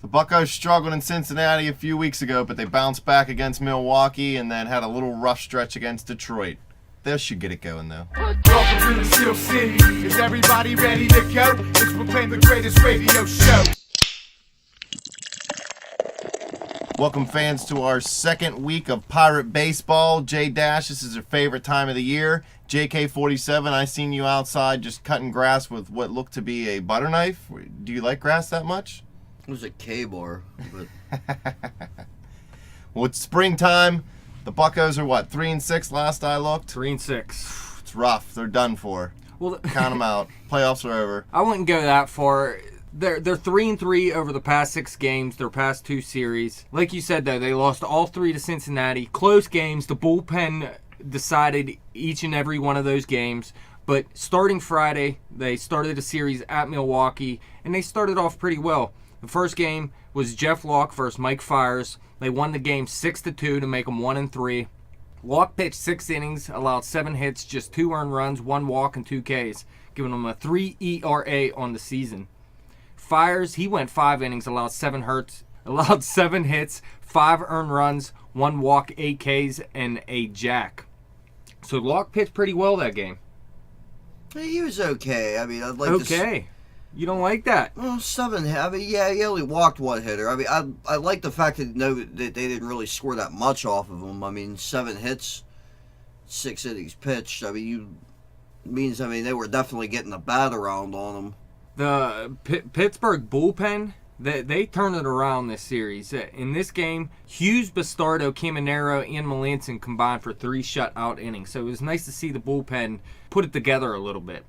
The Buccos struggled in Cincinnati a few weeks ago, but they bounced back against Milwaukee and then had a little rough stretch against Detroit. They should get it going, though. Welcome to the Steel City. Is everybody ready to go? It's proclaimed the greatest radio show. Welcome, fans, to our second week of Pirate Baseball. J-Dash, this is your favorite time of the year. JK47, I seen you outside just cutting grass with what looked to be a butter knife. Do you like grass that much? It was a K-bar. But... Well, it's springtime. The Buccos are what, 3-6 last I looked? 3-6. It's rough. They're done for. Well, count them out. Playoffs are over. I wouldn't go that far. They're 3-3 over the past 6 games, their past 2 series. Like you said, though, they lost all 3 to Cincinnati. Close games. The bullpen decided each and every one of those games. But starting Friday, they started a series at Milwaukee, and they started off pretty well. The first game was Jeff Locke versus Mike Fiers. They won the game 6-2 to make them 1-3. Locke pitched 6 innings, allowed 7 hits, just 2 earned runs, 1 walk, and 2 Ks, giving them a 3 ERA on the season. Fiers, he went 5 innings, allowed 7 hits, 5 earned runs, 1 walk, 8 Ks, and a jack. So Locke pitched pretty well that game. He was okay. I mean, I'd like Okay. You don't like that? Well, 7. I mean, yeah, he only walked 1 hitter. I mean, I like the fact that that they didn't really score that much off of him. I mean, 7 hits, 6 innings pitched. I mean, they were definitely getting the bat around on him. The Pittsburgh bullpen, they turned it around this series. In this game, Hughes, Bastardo, Caminero, and Melanson combined for 3 shutout innings. So it was nice to see the bullpen put it together a little bit.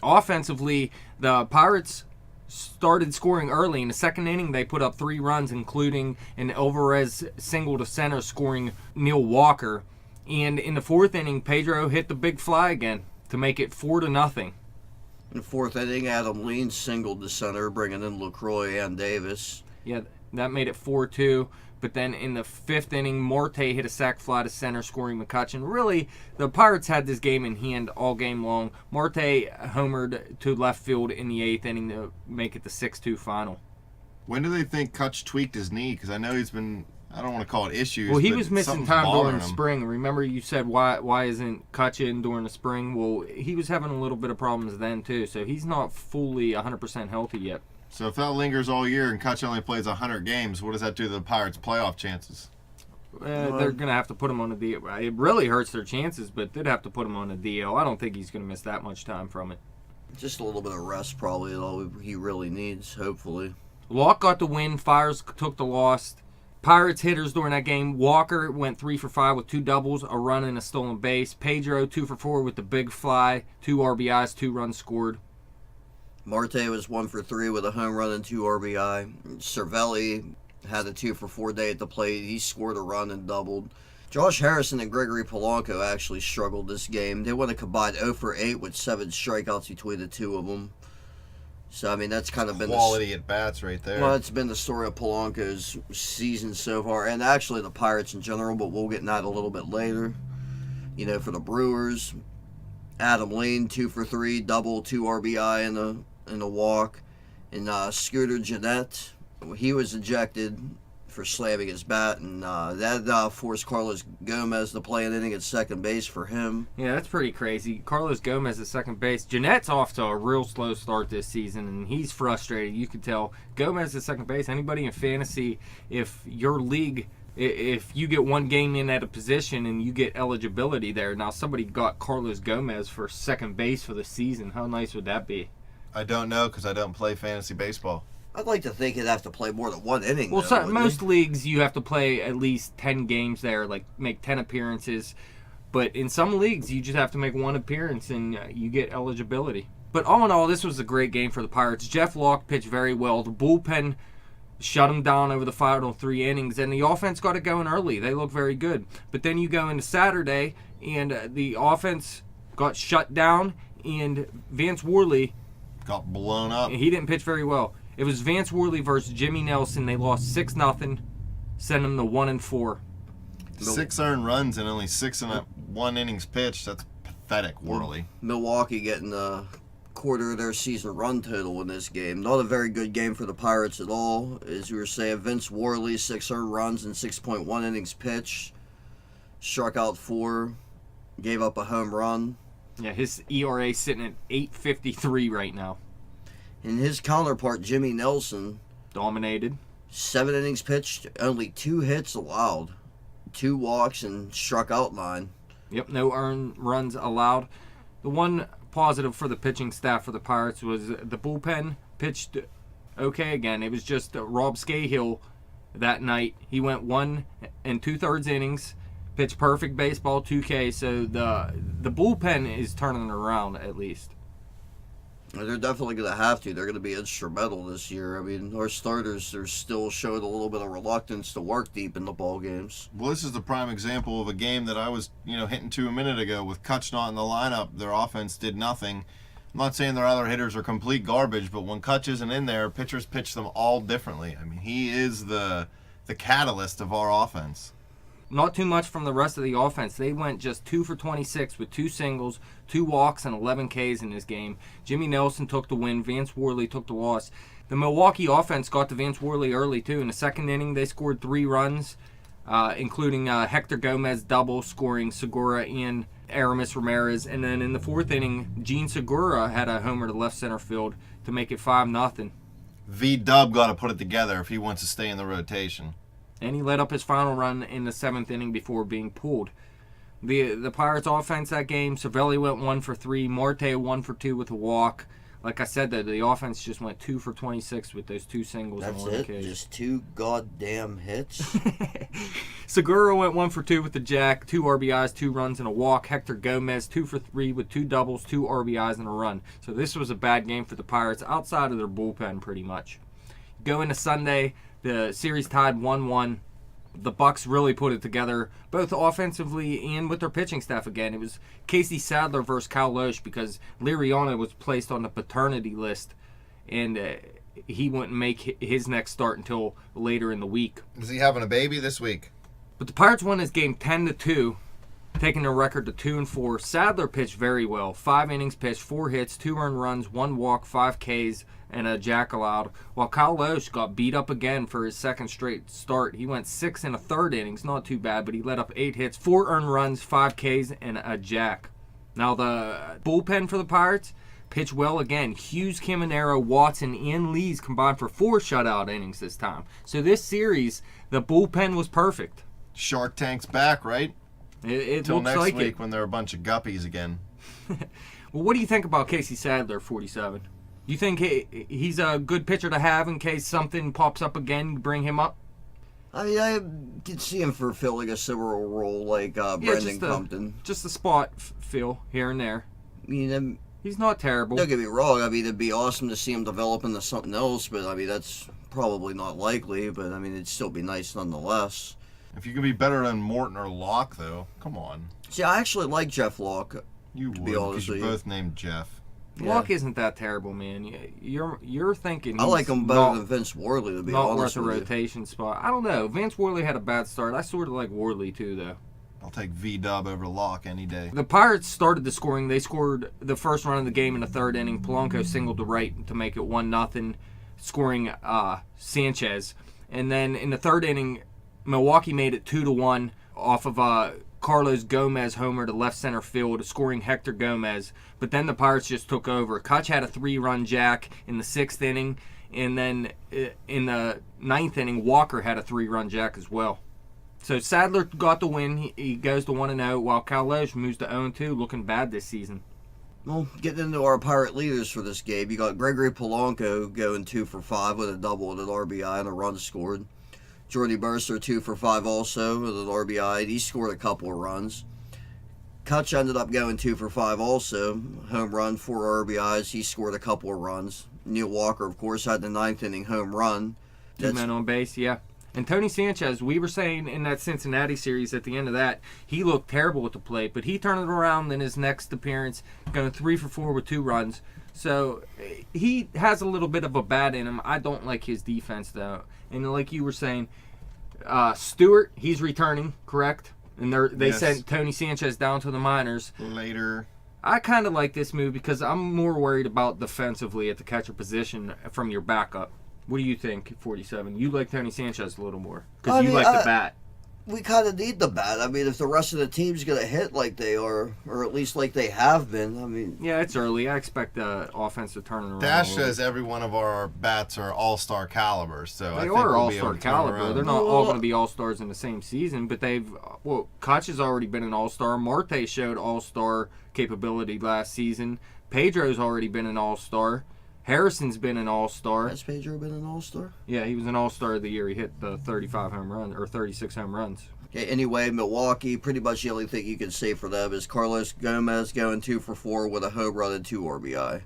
Offensively, the Pirates started scoring early. In the second inning, they put up 3 runs, including an Alvarez single to center, scoring Neil Walker. And in the 4th inning, Pedro hit the big fly again to make it 4-0. In the 4th inning, Adam Lean singled to center, bringing in LaCroix and Davis. Yeah, that made it 4-2. But then in the 5th inning, Marte hit a sac fly to center, scoring McCutchen. Really, the Pirates had this game in hand all game long. Marte homered to left field in the 8th inning to make it the 6-2 final. When do they think Kutch tweaked his knee? Because I know he's been, I don't want to call it issues. Well, he but was missing something's time during bothering the him. spring. Remember you said, why isn't Kutch in during the spring? Well, he was having a little bit of problems then, too. So he's not fully 100% healthy yet. So if that lingers all year and Kutch only plays 100 games, what does that do to the Pirates' playoff chances? They're going to have to put him on a DL. It really hurts their chances, but they'd have to put him on a DL. I don't think he's going to miss that much time from it. Just a little bit of rest, probably, all he really needs, hopefully. Locke got the win. Fiers took the loss. Pirates hitters during that game. Walker went 3 for 5 with 2 doubles, a run, and a stolen base. Pedro 2 for 4 with the big fly, 2 RBIs, 2 runs scored. Marte was 1 for 3 with a home run and 2 RBI. Cervelli had a 2 for 4 day at the plate. He scored a run and doubled. Josh Harrison and Gregory Polanco actually struggled this game. They went a combined 0 for 8 with 7 strikeouts between the 2 of them. So, I mean, that's kind of been quality at bats right there. Well, it's been the story of Polanco's season so far, and actually the Pirates in general, but we'll get into that a little bit later. You know, for the Brewers, Adam Lean 2 for 3, double, 2 RBI in the walk. And Scooter Gennett, he was ejected for slamming his bat, and that forced Carlos Gomez to play an inning at second base for him. Yeah, that's pretty crazy. Carlos Gomez at second base. Jeanette's off to a real slow start this season, and he's frustrated. You could tell. Gomez at second base. Anybody in fantasy, if your league, if you get one game in at a position and you get eligibility there, now somebody got Carlos Gomez for second base for the season. How nice would that be? I don't know because I don't play fantasy baseball. I'd like to think he'd have to play more than 1 inning. Well, though, most leagues you have to play at least 10 games there, like make 10 appearances. But in some leagues, you just have to make 1 appearance and you get eligibility. But all in all, this was a great game for the Pirates. Jeff Locke pitched very well. The bullpen shut him down over the final 3 innings, and the offense got it going early. They looked very good. But then you go into Saturday, and the offense got shut down, and Vance Worley got blown up. He didn't pitch very well. It was Vance Worley versus Jimmy Nelson. They lost 6-0, sent them to 1-4. 6 earned runs and only 6 in 1 innings pitched. That's pathetic, Worley. Milwaukee getting the quarter of their season run total in this game. Not a very good game for the Pirates at all. As we were saying, Vince Worley, 6 earned runs in 6.1 innings pitched. Struck out 4. Gave up a home run. Yeah, his ERA sitting at 8.53 right now. And his counterpart, Jimmy Nelson, Dominated. 7 innings pitched, only 2 hits allowed. 2 walks and struck out 9. Yep, no earned runs allowed. The one positive for the pitching staff for the Pirates was the bullpen pitched okay again. It was just Rob Scahill that night. He went 1 2/3 innings, pitched perfect baseball, 2K. So the bullpen is turning around at least. They're definitely going to have to. They're going to be instrumental this year. I mean, our starters are still showing a little bit of reluctance to work deep in the ball games. Well, this is the prime example of a game that I was, hitting to a minute ago. With Kutch not in the lineup, their offense did nothing. I'm not saying their other hitters are complete garbage, but when Kutch isn't in there, pitchers pitch them all differently. I mean, he is the catalyst of our offense. Not too much from the rest of the offense. They went just 2 for 26 with 2 singles, 2 walks, and 11 Ks in this game. Jimmy Nelson took the win. Vance Worley took the loss. The Milwaukee offense got to Vance Worley early, too. In the second inning, they scored 3 runs, including Hector Gomez double, scoring Segura and Aramis Ramirez. And then in the fourth inning, Gene Segura had a homer to left center field to make it 5-0. V-Dub got to put it together if he wants to stay in the rotation. And he led up his final run in the 7th inning before being pulled. The Pirates offense that game, Cervelli went 1 for 3, Marte 1 for 2 with a walk. Like I said, the offense just went 2 for 26 with those 2 singles and 1 That's K. it? Just 2 goddamn hits? Segura went 1 for 2 with the jack, 2 RBIs, 2 runs, and a walk. Hector Gomez 2 for 3 with 2 doubles, 2 RBIs, and a run. So this was a bad game for the Pirates outside of their bullpen pretty much. Go into Sunday, the series tied 1-1. The Bucs really put it together, both offensively and with their pitching staff again. It was Casey Sadler versus Cal Loesch because Liriano was placed on the paternity list, and he wouldn't make his next start until later in the week. Is he having a baby this week? But the Pirates won this game 10-2, taking their record to 2-4. Sadler pitched very well. 5 innings pitched, 4 hits, 2 earned runs, 1 walk, 5 Ks, and a jack allowed. While Kyle Loesch got beat up again for his second straight start. He went 6 1/3 innings, not too bad, but he let up 8 hits, 4 earned runs, 5 Ks, and a jack. Now the bullpen for the Pirates pitched well again. Hughes, Caminero, Watson, and Lees combined for 4 shutout innings this time. So this series, the bullpen was perfect. Shark Tank's back, right? It Until looks next like week it. when they're a bunch of guppies again. Well, what do you think about Casey Sadler, 47? You think he's a good pitcher to have in case something pops up again, bring him up? I mean, I could see him fulfilling a similar role like Brendan Compton. Just a spot feel here and there. I mean, He's not terrible. don't get me wrong. I mean, it'd be awesome to see him develop into something else, but I mean, that's probably not likely. But I mean, it'd still be nice nonetheless. If you could be better than Morton or Locke, though, come on. See, I actually like Jeff Locke. You To would, be honest because you're with you. both named Jeff. Locke isn't that terrible, man. You're thinking I like he's him better than Vince Worley, to be not honest worth a with you. rotation spot. I don't know. Vance Worley had a bad start. I sort of like Worley too, though. I'll take V-Dub over Locke any day. The Pirates started the scoring. They scored the first run of the game in the 3rd inning. Polanco singled to right to make it 1-0, scoring Sanchez. And then in the 3rd inning, Milwaukee made it 2-1 off of Carlos Gomez homer to left center field, scoring Hector Gomez. But then the Pirates just took over. Kutch had a 3-run jack in the 6th inning, and then in the 9th inning, Walker had a 3-run jack as well. So Sadler got the win. He goes to 1-0, while Cal Loesch moves to 0-2, looking bad this season. Well, getting into our Pirate leaders for this game, you got Gregory Polanco going 2 for 5 with a double and an RBI and a run scored. Jordy Burster 2 for 5 also with an RBI. He scored a couple of runs. Kutch ended up going 2 for 5 also. Home run, 4 RBIs. He scored a couple of runs. Neil Walker, of course, had the 9th inning home run. 2 men on base, yeah. And Tony Sanchez, we were saying in that Cincinnati series at the end of that, he looked terrible at the plate, but he turned it around in his next appearance, going 3 for 4 with 2 runs. So he has a little bit of a bat in him. I don't like his defense, though. And like you were saying, Stewart, he's returning, correct? And they Yes. sent Tony Sanchez down to the minors. Later. I kind of like this move because I'm more worried about defensively at the catcher position from your backup. What do you think, 47? You like Tony Sanchez a little more because you like the bat. We kind of need the bat. I mean, if the rest of the team's going to hit like they are, or at least like they have been, I mean... Yeah, it's early. I expect the offense to turn around. Dash says every one of our bats are all-star caliber, so I They think are we'll be able all-star to turn caliber. around. They're not all going to be all-stars in the same season, but Koch has already been an all-star. Marte showed all-star capability last season. Pedro's already been an all-star. Harrison's been an all-star. Has Pedro been an all-star? Yeah, he was an all-star of the year. He hit the 35 home run or 36 home runs. Okay, anyway, Milwaukee, pretty much the only thing you can say for them is Carlos Gomez going 2 for 4 with a home run and 2 RBI.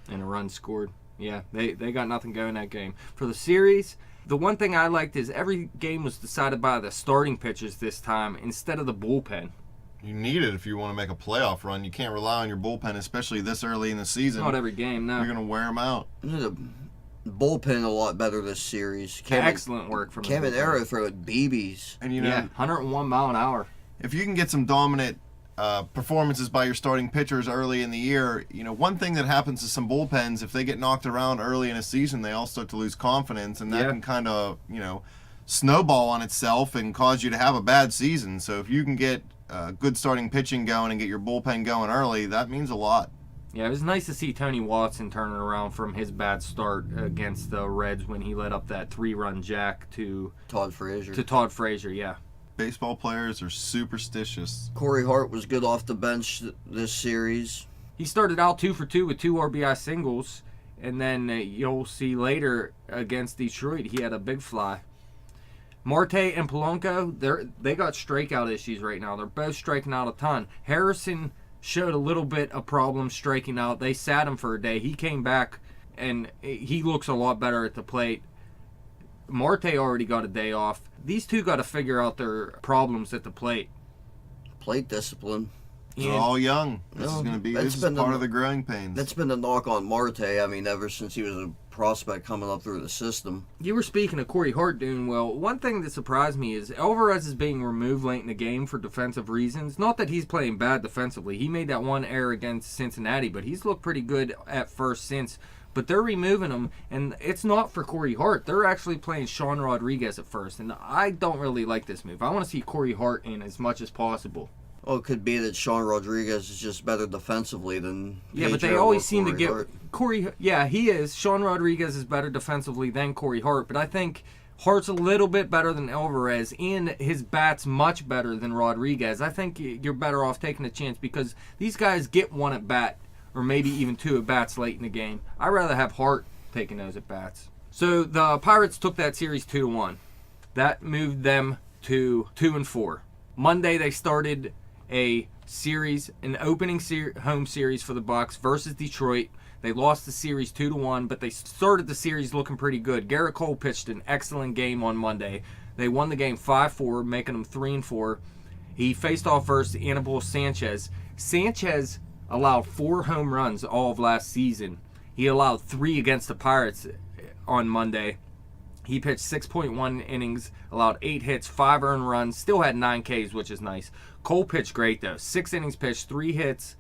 And a run scored. Yeah, they got nothing going that game. For the series, the one thing I liked is every game was decided by the starting pitchers this time instead of the bullpen. You need it if you want to make a playoff run. You can't rely on your bullpen, especially this early in the season. Not every game, no. You're going to wear them out. The bullpen a lot better this series. Excellent work from Kevin the Arrow throwing BBs. And, you know, 101 mile an hour. if you can get some dominant performances by your starting pitchers early in the year, you know, one thing that happens to some bullpens, if they get knocked around early in a season, they all start to lose confidence, and that can kind of, you know, snowball on itself and cause you to have a bad season. So if you can get good starting pitching going and get your bullpen going early, that means a lot. Yeah, it was nice to see Tony Watson turning around from his bad start against the Reds when he led up that 3-run jack to Todd Frazier. Yeah. Baseball players are superstitious. Corey Hart was good off the bench this series. He started out 2 for 2 with 2 RBI singles, and then you'll see later against Detroit he had a big fly. Marte and Polanco, they got strikeout issues right now. They're both striking out a ton. Harrison showed a little bit of problems striking out. They sat him for a day. He came back, and he looks a lot better at the plate. Marte already got a day off. These two got to figure out their problems at the plate. Plate discipline. They're all young. This is going to be part of the growing pains. That's been the knock on Marte. I mean, ever since he was a prospect coming up through the system. You were speaking of Corey Hart doing well. One thing that surprised me is Alvarez is being removed late in the game for defensive reasons. Not that he's playing bad defensively. He made that one error against Cincinnati, but he's looked pretty good at first since. But they're removing him, and it's not for Corey Hart. They're actually playing Sean Rodriguez at first, and I don't really like this move. I want to see Corey Hart in as much as possible. Well, it could be that Sean Rodriguez is just better defensively than Yeah, but they Pedro always or seem to Corey get Hart. Corey. Yeah, he is. Sean Rodriguez is better defensively than Corey Hart, but I think Hart's a little bit better than Alvarez, and his bat's much better than Rodriguez. I think you're better off taking a chance because these guys get one at bat, or maybe even 2 at bats late in the game. I'd rather have Hart taking those at bats. So the Pirates took that series 2-1. That moved them to 2-4. Monday they started a series, an opening home series for the Bucs versus Detroit. They lost the series 2-1, but they started the series looking pretty good. Garrett Cole pitched an excellent game on Monday. They won the game 5-4, making them 3-4. He faced off versus Anibal Sanchez. Sanchez allowed 4 home runs all of last season. He allowed 3 against the Pirates on Monday. He pitched 6.1 innings, allowed 8 hits, 5 earned runs, still had 9 Ks, which is nice. Cole pitched great, though. 6 innings pitched, 3 hits,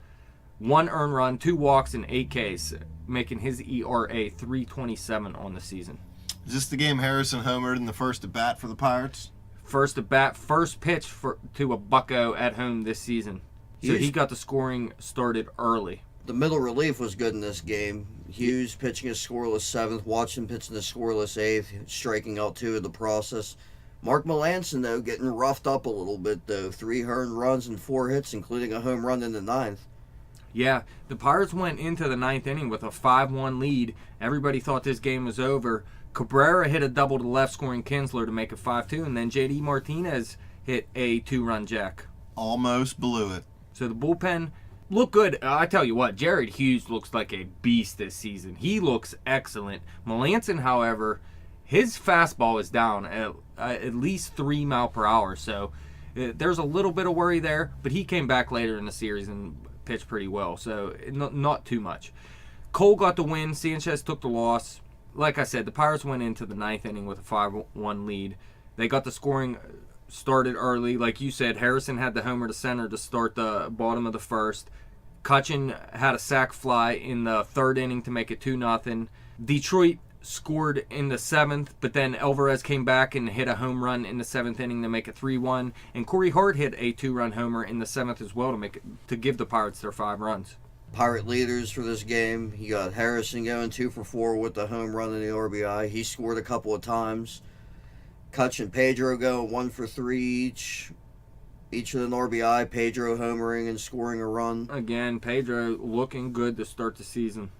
1 earned run, 2 walks, and 8 Ks, making his ERA 3.27 on the season. Is this the game Harrison homered in the first at bat for the Pirates? First at bat, first pitch to a Bucco at home this season. So he got the scoring started early. The middle relief was good in this game. Hughes pitching a scoreless 7th, Watson pitching a scoreless 8th, striking out 2 in the process. Mark Melancon, though, getting roughed up a little bit, though. 3 earned runs and 4 hits, including a home run in the 9th. Yeah, the Pirates went into the 9th inning with a 5-1 lead. Everybody thought this game was over. Cabrera hit a double to left, scoring Kinsler to make it 5-2, and then J.D. Martinez hit a 2-run jack. Almost blew it. So the bullpen looked good. I tell you what, Jared Hughes looks like a beast this season. He looks excellent. Melancon, however, his fastball is down at least 3 miles per hour. So there's a little bit of worry there, but he came back later in the series and pitched pretty well. So not too much. Cole got the win. Sanchez took the loss. Like I said, the Pirates went into the 9th inning with a 5-1 lead. They got the scoring started early. Like you said, Harrison had the homer to center to start the bottom of the first. Cutchin had a sac fly in the third inning to make it 2-0. Detroit scored in the 7th, but then Alvarez came back and hit a home run in the 7th inning to make it 3-1. And Corey Hart hit a 2-run homer in the 7th as well to give the Pirates their 5 runs. Pirate leaders for this game. You got Harrison going 2 for 4 with the home run and the RBI. He scored a couple of times. Kutch and Pedro going 1 for 3 each. Each with an RBI. Pedro homering and scoring a run. Again, Pedro looking good to start the season.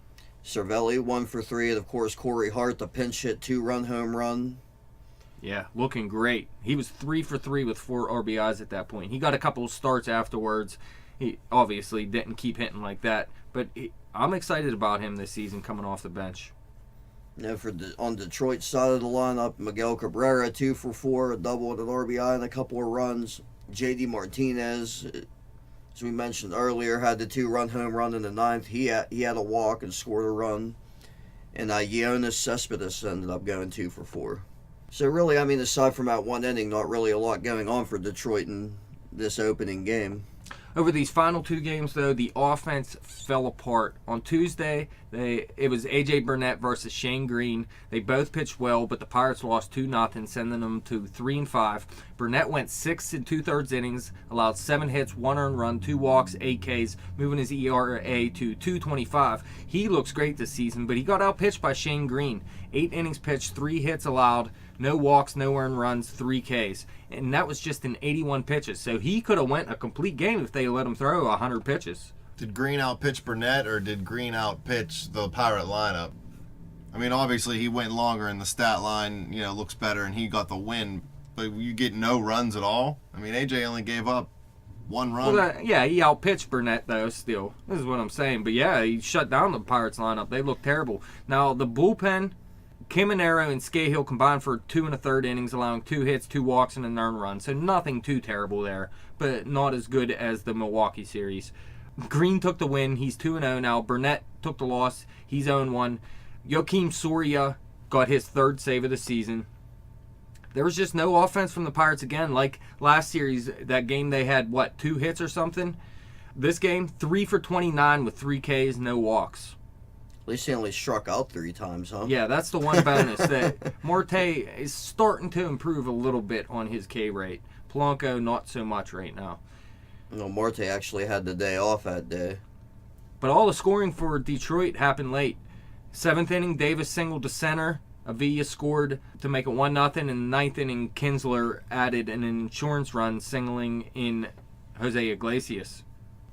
Cervelli 1 for 3, and of course Corey Hart, the pinch hit 2-run home run. Yeah, looking great. He was 3 for 3 with 4 RBIs at that point. He got a couple of starts afterwards. He obviously didn't keep hitting like that, but I'm excited about him this season coming off the bench. Now on Detroit's side of the lineup, Miguel Cabrera 2 for 4, a double and an RBI and a couple of runs. J.D. Martinez, as we mentioned earlier, had the 2-run home run in the 9th. He had a walk and scored a run. And Yoenis Cespedes ended up going 2 for 4. So really, I mean, aside from that one inning, not really a lot going on for Detroit in this opening game. Over these final 2 games, though, the offense fell apart. On Tuesday, it was A.J. Burnett versus Shane Green. They both pitched well, but the Pirates lost 2-0, sending them to 3-5. Burnett went 6 2/3 innings, allowed 7 hits, 1 earned run, 2 walks, 8 Ks, moving his ERA to 2.25. He looks great this season, but he got outpitched by Shane Green. 8 innings pitched, 3 hits allowed, no walks, no earned runs, 3 Ks. And that was just in 81 pitches. So he could have went a complete game if they let him throw 100 pitches. Did Green outpitch Burnett, or did Green outpitch the Pirate lineup? I mean, obviously he went longer and the stat line, looks better, and he got the win. But you get no runs at all. I mean, AJ only gave up 1 run. Well, he outpitched Burnett, though, still. This is what I'm saying. But yeah, he shut down the Pirates lineup. They looked terrible. Now, the bullpen, Caminero and Scahill combined for 2 1/3 innings, allowing 2 hits, 2 walks, and an earned run. So nothing too terrible there, but not as good as the Milwaukee series. Green took the win. He's 2-0 now. Burnett took the loss. He's 0-1. Joakim Soria got his 3rd save of the season. There was just no offense from the Pirates again. Like last series, that game they had, 2 hits or something? This game, 3 for 29 with 3 Ks, no walks. At least he only struck out 3 times, huh? Yeah, that's the one bonus. That Marte is starting to improve a little bit on his K rate. Polanco, not so much right now. No, Marte actually had the day off that day. But all the scoring for Detroit happened late. 7th inning, Davis singled to center. Avila scored to make it 1-0. In the 9th inning, Kinsler added an insurance run, singling in Jose Iglesias.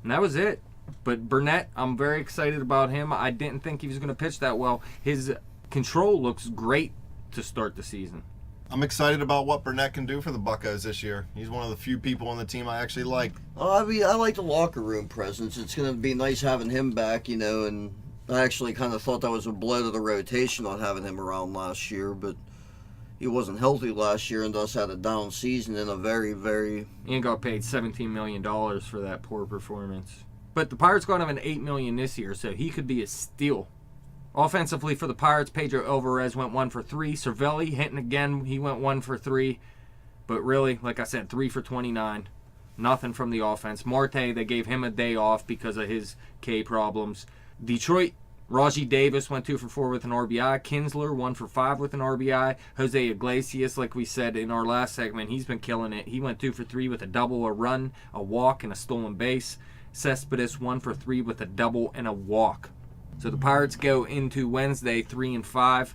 And that was it. But Burnett, I'm very excited about him. I didn't think he was going to pitch that well. His control looks great to start the season. I'm excited about what Burnett can do for the Buccos this year. He's one of the few people on the team I actually like. I mean, I like the locker room presence. It's going to be nice having him back, and I actually kind of thought that was a blow to the rotation on having him around last year, but he wasn't healthy last year and thus had a down season in a very, very... And got paid $17 million for that poor performance. But the Pirates got him an $8 million this year, so he could be a steal. Offensively for the Pirates, Pedro Alvarez went 1 for 3. Cervelli hitting again, he went 1 for 3. But really, like I said, 3 for 29. Nothing from the offense. Marte, they gave him a day off because of his K problems. Detroit, Raji Davis went 2 for 4 with an RBI. Kinsler 1 for 5 with an RBI. Jose Iglesias, like we said in our last segment, he's been killing it. He went 2 for 3 with a double, a run, a walk, and a stolen base. Cespedes 1 for 3 with a double and a walk. So the Pirates go into Wednesday 3-5,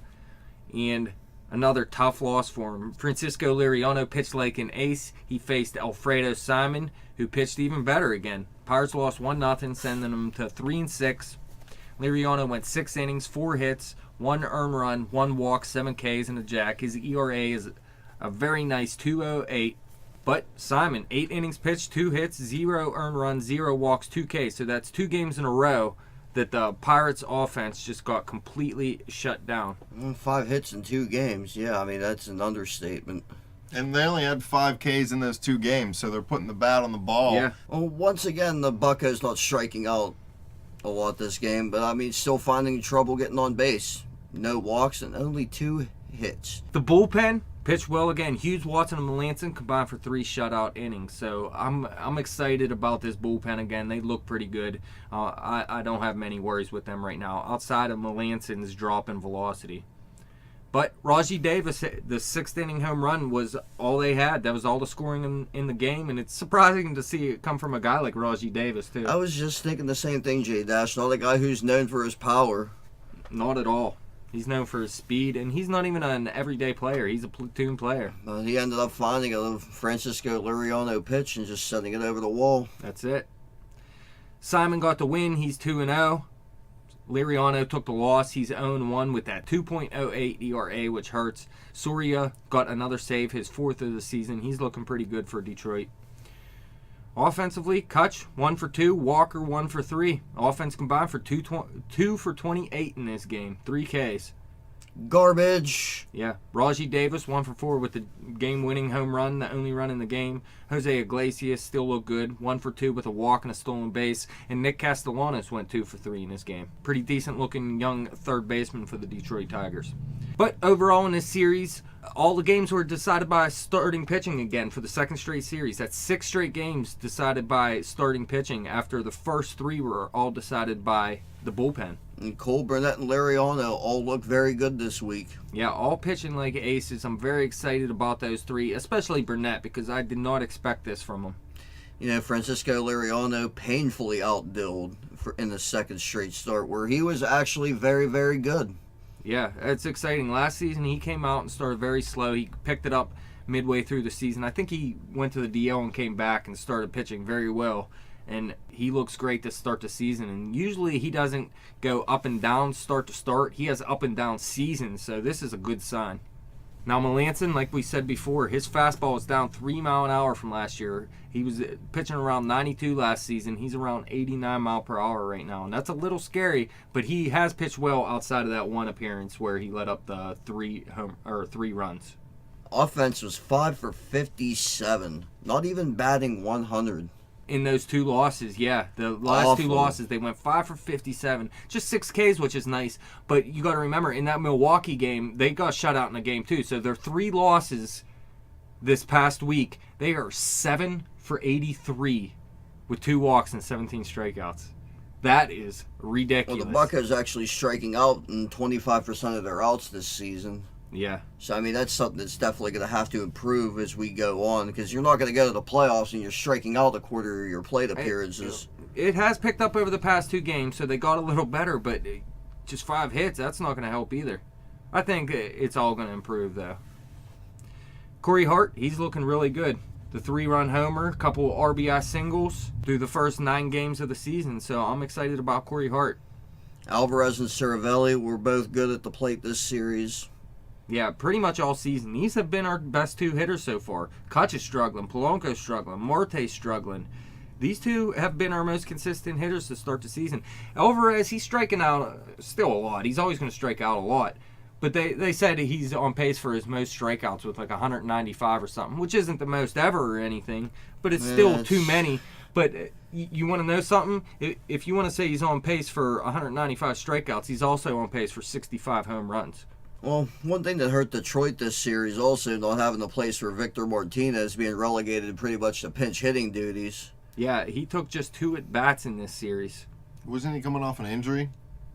and another tough loss for him. Francisco Liriano pitched like an ace. He faced Alfredo Simon, who pitched even better again. Pirates lost 1-0, sending them to 3-6. Liriano went 6 innings, 4 hits, 1 earned run, 1 walk, 7 Ks, and a jack. His ERA is a very nice 2.08. But Simon, 8 innings pitched, 2 hits, 0 earned runs, 0 walks, 2 Ks. So that's 2 games in a row that the Pirates' offense just got completely shut down. 5 hits in 2 games. Yeah, I mean, that's an understatement. And they only had 5 Ks in those 2 games, so they're putting the bat on the ball. Yeah. Well, once again, the Buccos not striking out a lot this game, but I mean, still finding trouble getting on base. No walks and only 2 hits. The bullpen Pitched well again. Hughes, Watson, and Melanson combined for 3 shutout innings. So I'm excited about this bullpen again. They look pretty good. I don't have many worries with them right now, outside of Melanson's drop in velocity. But Rajai Davis, the 6th inning home run was all they had. That was all the scoring in the game, and it's surprising to see it come from a guy like Rajai Davis, too. I was just thinking the same thing, J Dash. Not a guy who's known for his power. Not at all. He's known for his speed, and he's not even an everyday player. He's a platoon player. He ended up finding a Francisco Liriano pitch and just sending it over the wall. That's it. Simon got the win. He's 2-0. Liriano took the loss. He's 0-1 with that 2.08 ERA, which hurts. Soria got another save, his 4th of the season. He's looking pretty good for Detroit. Offensively, Kutch 1 for 2, Walker 1 for 3. Offense combined for 2 for 28 in this game, 3 Ks. Garbage. Yeah, Rajai Davis 1 for 4 with the game-winning home run, the only run in the game. Jose Iglesias still looked good, 1 for 2 with a walk and a stolen base. And Nick Castellanos went 2 for 3 in this game. Pretty decent-looking young third baseman for the Detroit Tigers. But overall in this series, all the games were decided by starting pitching again for the 2nd straight series. That's 6 straight games decided by starting pitching after the first 3 were all decided by the bullpen. And Cole, Burnett, and Liriano all look very good this week. Yeah, all pitching like aces. I'm very excited about those 3, especially Burnett, because I did not expect this from him. You know, Francisco Liriano painfully outdilled in the 2nd straight start, where he was actually very, very good. Yeah, it's exciting. Last season, he came out and started very slow. He picked it up midway through the season. I think he went to the DL and came back and started pitching very well. And he looks great to start the season. And usually he doesn't go up and down start to start. He has up and down seasons, so this is a good sign. Now Melanson, like we said before, his fastball is down 3 mile an hour from last year. He was pitching around 92 last season. He's around 89 mile per hour right now, and that's a little scary. But he has pitched well outside of that one appearance where he let up the 3 runs. Offense was 5 for 57, not even batting 100. In those 2 losses, yeah. The last Awful. 2 losses, they went 5 for 57. Just 6 Ks, which is nice. But you got to remember, in that Milwaukee game, they got shut out in the game too. So their 3 losses this past week, they are 7 for 83 with 2 walks and 17 strikeouts. That is ridiculous. Well, the Buccos actually striking out in 25% of their outs this season. Yeah. So, I mean, that's something that's definitely going to have to improve as we go on, because you're not going to go to the playoffs and you're striking out a quarter of your plate appearances. It has picked up over the past 2 games, so they got a little better, but just 5 hits, that's not going to help either. I think it's all going to improve, though. Corey Hart, he's looking really good. The 3-run homer, a couple RBI singles through the first 9 games of the season, so I'm excited about Corey Hart. Alvarez and Cervelli were both good at the plate this series. Yeah, pretty much all season. These have been our best 2 hitters so far. Kutch is struggling. Polanco's struggling. Marte's struggling. These 2 have been our most consistent hitters to start the season. Alvarez, he's striking out still a lot. He's always going to strike out a lot. But they said he's on pace for his most strikeouts with like 195 or something, which isn't the most ever or anything, but it's still too many. But you want to know something? If you want to say he's on pace for 195 strikeouts, he's also on pace for 65 home runs. Well, one thing that hurt Detroit this series also not having a place for Victor Martinez being relegated pretty much to pinch hitting duties. Yeah, he took just 2 at-bats in this series. Wasn't he coming off an injury?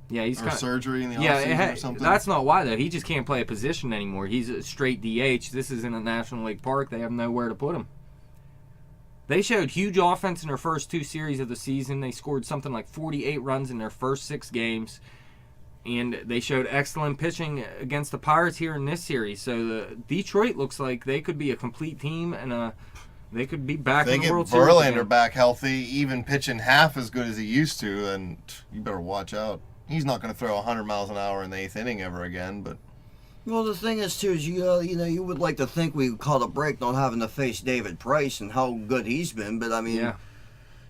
Yeah, he's or surgery in the offseason or something? That's not why, though. He just can't play a position anymore. He's a straight DH. This is in a National League park. They have nowhere to put him. They showed huge offense in their first 2 series of the season. They scored something like 48 runs in their first 6 games. And they showed excellent pitching against the Pirates here in this series. So the Detroit looks like they could be a complete team, and they could be back in the World Series. They get Verlander again. back healthy, even pitching half as good as he used to, and you better watch out. He's not going to throw 100 miles an hour in the 8th inning ever again. But Well, the thing is, too, is you would like to think we caught a break not having to face David Price and how good he's been, but I mean, Yeah.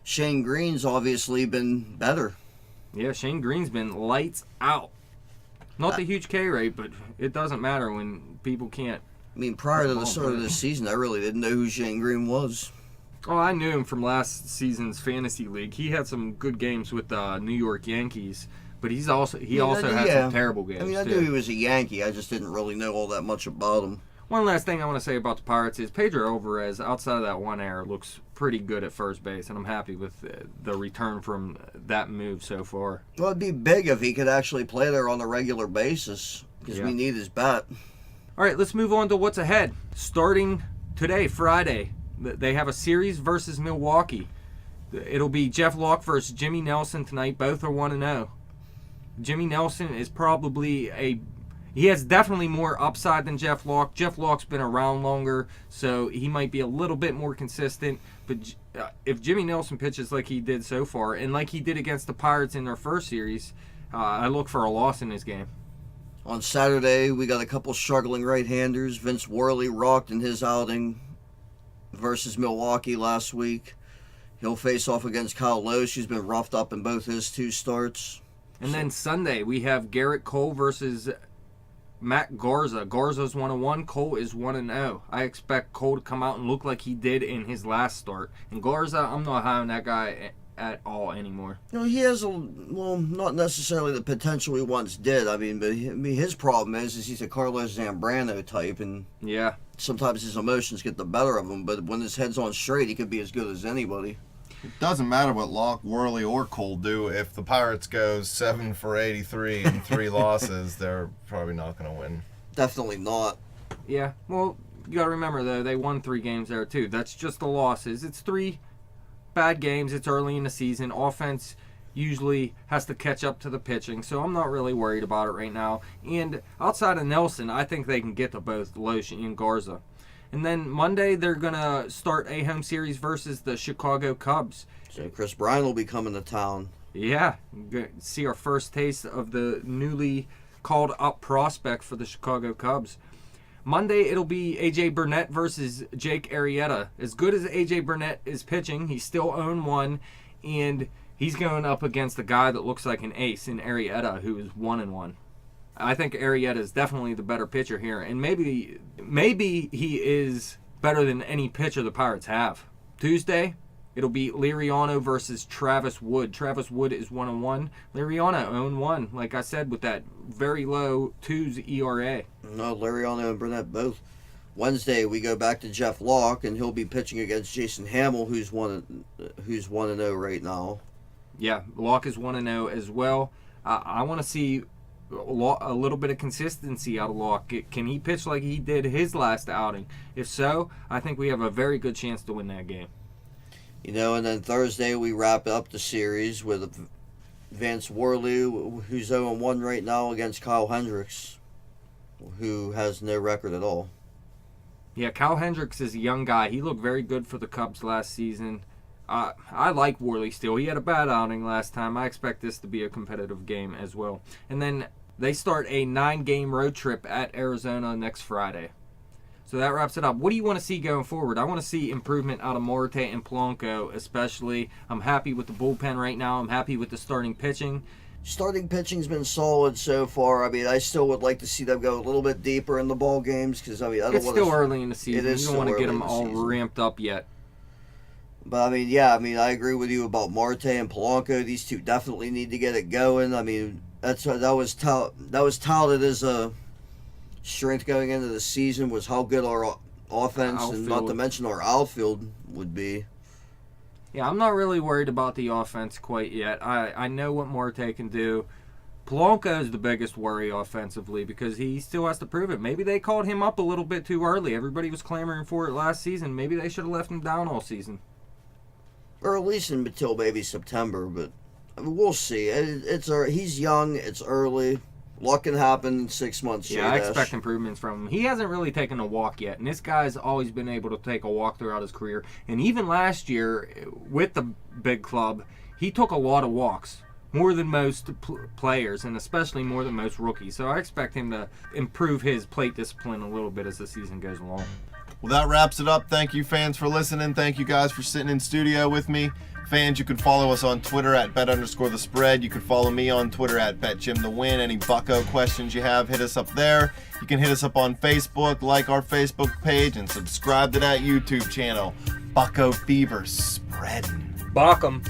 Shane Green's obviously been better. Yeah, Shane Green's been lights out. Not the huge K rate, but it doesn't matter when people can't. I mean, prior to the start of this season, I really didn't know who Shane Green was. Oh, I knew him from last season's fantasy league. He had some good games with the New York Yankees, but he also had some terrible games. I mean, I too. knew he was a Yankee. I just didn't really know all that much about him. One last thing I want to say about the Pirates is Pedro Alvarez, outside of that one error, looks pretty good at first base, and I'm happy with the return from that move so far. Well, it'd be big if he could actually play there on a regular basis, because we need his bat. All right, let's move on to what's ahead. Starting today, Friday, they have a series versus Milwaukee. It'll be Jeff Locke versus Jimmy Nelson tonight. Both are 1-0. Jimmy Nelson is probably he has definitely more upside than Jeff Locke. Jeff Locke's been around longer, so he might be a little bit more consistent. But if Jimmy Nelson pitches like he did so far, and like he did against the Pirates in their first series, I look for a loss in this game. On Saturday, we got a couple struggling right-handers. Vince Worley rocked in his outing versus Milwaukee last week. He'll face off against Kyle Loesch, who's been roughed up in both his 2 starts. And then Sunday, we have Garrett Cole versus Matt Garza. Garza's 1-1. Cole is 1-0. I expect Cole to come out and look like he did in his last start. And Garza, I'm not high on that guy at all anymore. You know, he has not necessarily the potential he once did. I mean, his problem is he's a Carlos Zambrano type, and yeah, sometimes his emotions get the better of him. But when his head's on straight, he could be as good as anybody. It doesn't matter what Locke, Worley, or Cole do. If the Pirates go 7 for 83 and 3 losses, they're probably not going to win. Definitely not. Yeah, well, you got to remember, though, they won 3 games there, too. That's just the losses. It's 3 bad games. It's early in the season. Offense usually has to catch up to the pitching, so I'm not really worried about it right now. And outside of Nelson, I think they can get to both Loesch and Garza. And then Monday, they're going to start a home series versus the Chicago Cubs. So Chris Bryant will be coming to town. Yeah, see our first taste of the newly called up prospect for the Chicago Cubs. Monday, it'll be A.J. Burnett versus Jake Arrieta. As good as A.J. Burnett is pitching, he's still 0-1, and he's going up against a guy that looks like an ace in Arrieta, who is 1-1. I think Arrieta is definitely the better pitcher here, and maybe he is better than any pitcher the Pirates have. Tuesday, it'll be Liriano versus Travis Wood. Travis Wood is 1-1. Liriano 0-1, like I said, with that very low 2s ERA. No, Liriano and Burnett both. Wednesday, we go back to Jeff Locke, and he'll be pitching against Jason Hamill, who's 1-0 right now. Yeah, Locke is 1-0 as well. I want to see a little bit of consistency out of Locke. Can he pitch like he did his last outing? If so, I think we have a very good chance to win that game. You know, and then Thursday we wrap up the series with Vance Worley, who's 0-1 right now, against Kyle Hendricks, who has no record at all. Yeah, Kyle Hendricks is a young guy. He looked very good for the Cubs last season. I like Worley still. He had a bad outing last time. I expect this to be a competitive game as well. And then they start a 9-game road trip at Arizona next Friday. So that wraps it up. What do you want to see going forward? I want to see improvement out of Marte and Polanco especially. I'm happy with the bullpen right now. I'm happy with the starting pitching. Starting pitching's been solid so far. I mean, I still would like to see them go a little bit deeper in the ball games because I don't it's want still early in the season. You don't want to get them all season. ramped up yet. But I agree with you about Marte and Polanco. These two definitely need to get it going. I mean, that was touted as a strength going into the season, was how good our offense and not to mention our outfield would be. Yeah, I'm not really worried about the offense quite yet. I know what Marte can do. Polanco is the biggest worry offensively because he still has to prove it. Maybe they called him up a little bit too early. Everybody was clamoring for it last season. Maybe they should have left him down all season. Or at least until maybe September, but we'll see. He's young. It's early. Luck can happen in 6 months. Yeah, I expect improvements from him. He hasn't really taken a walk yet, and this guy's always been able to take a walk throughout his career. And even last year with the big club, he took a lot of walks, more than most players, and especially more than most rookies. So I expect him to improve his plate discipline a little bit as the season goes along. Well, that wraps it up. Thank you, fans, for listening. Thank you guys for sitting in studio with me. Fans, you can follow us on Twitter at bet_the_spread. You can follow me on Twitter at betjimthewin. Any Bucco questions you have, hit us up there. You can hit us up on Facebook, like our Facebook page, and subscribe to that YouTube channel. Bucco Fever spreading. Bach 'em.